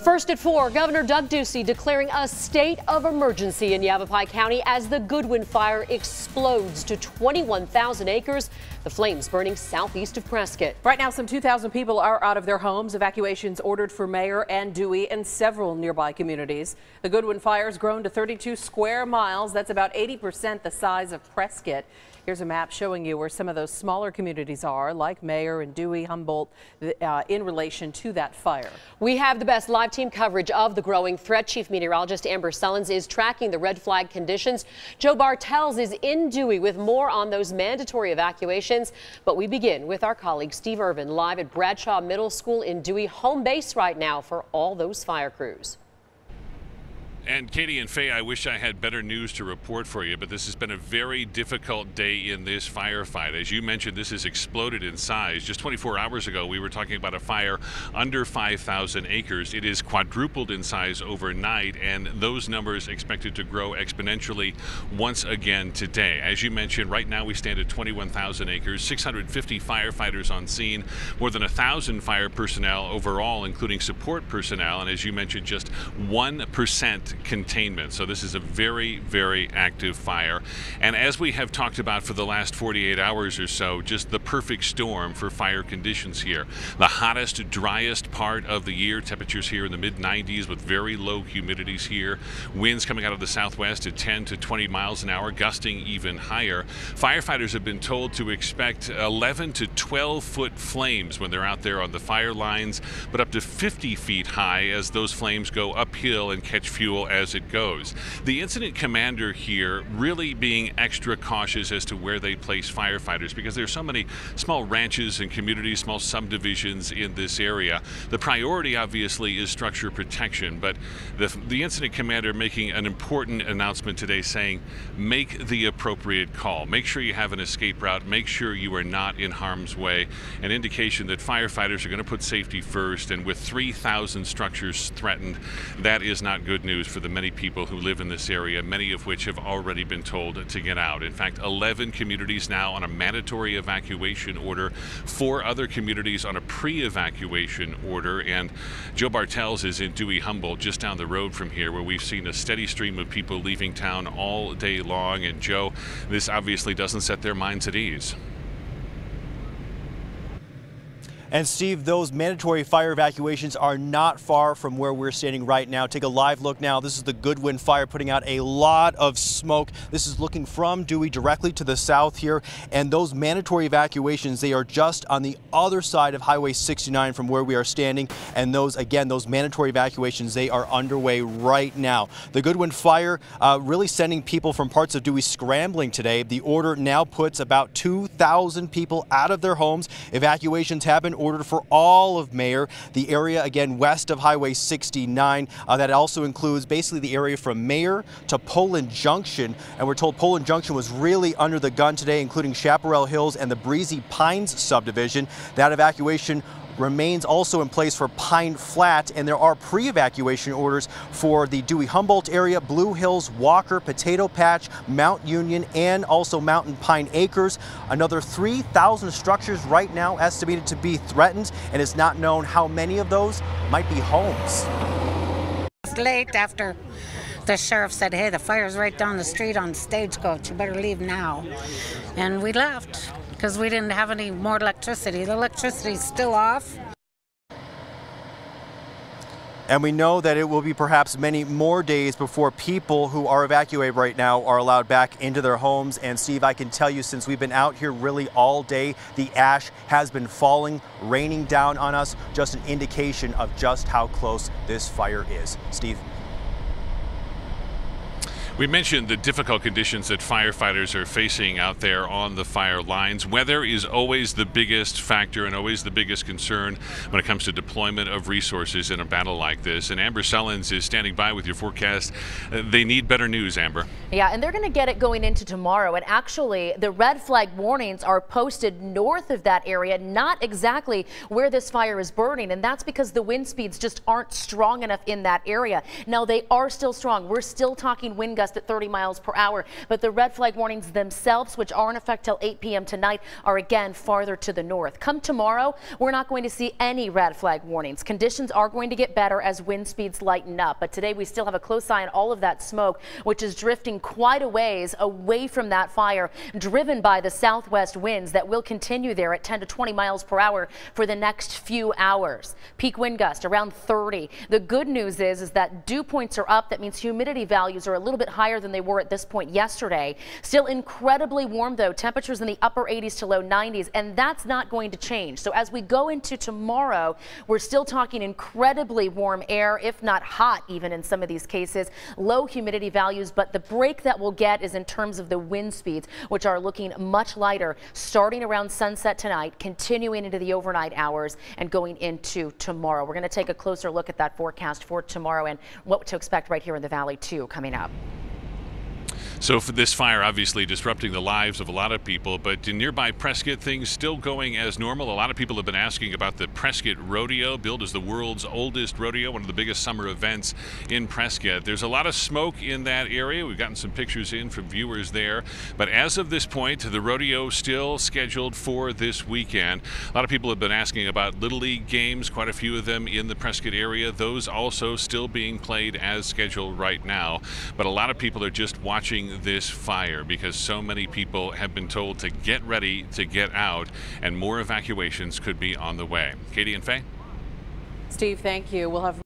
First at 4, Governor Doug Ducey declaring a state of emergency in Yavapai County as the Goodwin Fire explodes to 21,000 acres. The flames burning southeast of Prescott. Right now, some 2,000 people are out of their homes. Evacuations ordered for Mayer and Dewey and several nearby communities. The Goodwin Fire has grown to 32 square miles. That's about 80% the size of Prescott. Here's a map showing you where some of those smaller communities are, like Mayer and Dewey, Humboldt, in relation to that fire. We have the best live team coverage of the growing threat. Chief Meteorologist Amber Sullins is tracking the red flag conditions. Joe Bartels is in Dewey with more on those mandatory evacuations. But we begin with our colleague Steve Irvin live at Bradshaw Middle School in Dewey, home base right now for all those fire crews. And Katie and Faye, I wish I had better news to report for you, but this has been a very difficult day in this firefight. As you mentioned, this has exploded in size. Just 24 hours ago, we were talking about a fire under 5,000 acres. It is quadrupled in size overnight, and those numbers expected to grow exponentially once again today. As you mentioned, right now we stand at 21,000 acres, 650 firefighters on scene, more than 1,000 fire personnel overall, including support personnel, and as you mentioned, just 1% containment. So this is a very, very active fire. And as we have talked about for the last 48 hours or so, just the perfect storm for fire conditions here. The hottest, driest part of the year, temperatures here in the mid-90s with very low humidities here. Winds coming out of the southwest at 10 to 20 miles an hour, gusting even higher. Firefighters have been told to expect 11 to 12-foot flames when they're out there on the fire lines, but up to 50 feet high as those flames go uphill and catch fuel as it goes. The incident commander here really being extra cautious as to where they place firefighters because there's so many small ranches and communities, small subdivisions in this area. The priority obviously is structure protection, but the incident commander making an important announcement today saying make the appropriate call. Make sure you have an escape route. Make sure you are not in harm's way. An indication that firefighters are going to put safety first, and with 3,000 structures threatened, that is not good news for the many people who live in this area, many of which have already been told to get out. In fact, 11 communities now on a mandatory evacuation order, 4 other communities on a pre-evacuation order, and Joe Bartels is in Dewey, Humboldt, just down the road from here, where we've seen a steady stream of people leaving town all day long. And Joe, this obviously doesn't set their minds at ease. And Steve, those mandatory fire evacuations are not far from where we're standing right now. Take a live look now. This is the Goodwin Fire putting out a lot of smoke. This is looking from Dewey directly to the south here. And those mandatory evacuations, they are just on the other side of Highway 69 from where we are standing. And those, again, those mandatory evacuations, they are underway right now. The Goodwin Fire really sending people from parts of Dewey scrambling today. The order now puts about 2,000 people out of their homes. Evacuations have been ordered for all of Mayer, the area again west of Highway 69. That also includes basically the area from Mayer to Poland Junction, and we're told Poland Junction was really under the gun today, including Chaparral Hills and the Breezy Pines subdivision. That evacuation remains also in place for Pine Flat, and there are pre-evacuation orders for the Dewey Humboldt area, Blue Hills, Walker, Potato Patch, Mount Union, and also Mountain Pine Acres. Another 3,000 structures right now estimated to be threatened, and it's not known how many of those might be homes. It's late after the sheriff said, hey, the fire's right down the street on Stagecoach, you better leave now. And we left because we didn't have any more electricity. The electricity's still off. And we know that it will be perhaps many more days before people who are evacuated right now are allowed back into their homes. And Steve, I can tell you, since we've been out here really all day, the ash has been falling, raining down on us, just an indication of just how close this fire is. Steve? We mentioned the difficult conditions that firefighters are facing out there on the fire lines. Weather is always the biggest factor and always the biggest concern when it comes to deployment of resources in a battle like this. And Amber Sullins is standing by with your forecast. They need better news, Amber. Yeah, and they're going to get it going into tomorrow. And actually, the red flag warnings are posted north of that area, not exactly where this fire is burning. And that's because the wind speeds just aren't strong enough in that area. Now, they are still strong. We're still talking wind gusts gust at 30 miles per hour. But the red flag warnings themselves, which are in effect till 8 p.m. tonight, are again farther to the north. Come tomorrow, we're not going to see any red flag warnings. Conditions are going to get better as wind speeds lighten up. But today we still have a close eye on all of that smoke, which is drifting quite a ways away from that fire, driven by the southwest winds that will continue there at 10 to 20 miles per hour for the next few hours. Peak wind gust around 30. The good news is that dew points are up. That means humidity values are a little bit higher than they were at this point yesterday. Still incredibly warm though, temperatures in the upper 80s to low 90s, and that's not going to change. So as we go into tomorrow, we're still talking incredibly warm air, if not hot even in some of these cases, low humidity values, but the break that we'll get is in terms of the wind speeds, which are looking much lighter starting around sunset tonight, continuing into the overnight hours and going into tomorrow. We're going to take a closer look at that forecast for tomorrow and what to expect right here in the valley too coming up. So for this fire obviously disrupting the lives of a lot of people, but in nearby Prescott, things still going as normal. A lot of people have been asking about the Prescott Rodeo, billed as the world's oldest rodeo, one of the biggest summer events in Prescott. There's a lot of smoke in that area. We've gotten some pictures in from viewers there, but as of this point, the rodeo still scheduled for this weekend. A lot of people have been asking about Little League games, quite a few of them in the Prescott area. Those also still being played as scheduled right now, but a lot of people are just watching this fire because so many people have been told to get ready to get out, and more evacuations could be on the way. Katie and Faye? Steve, thank you. We'll have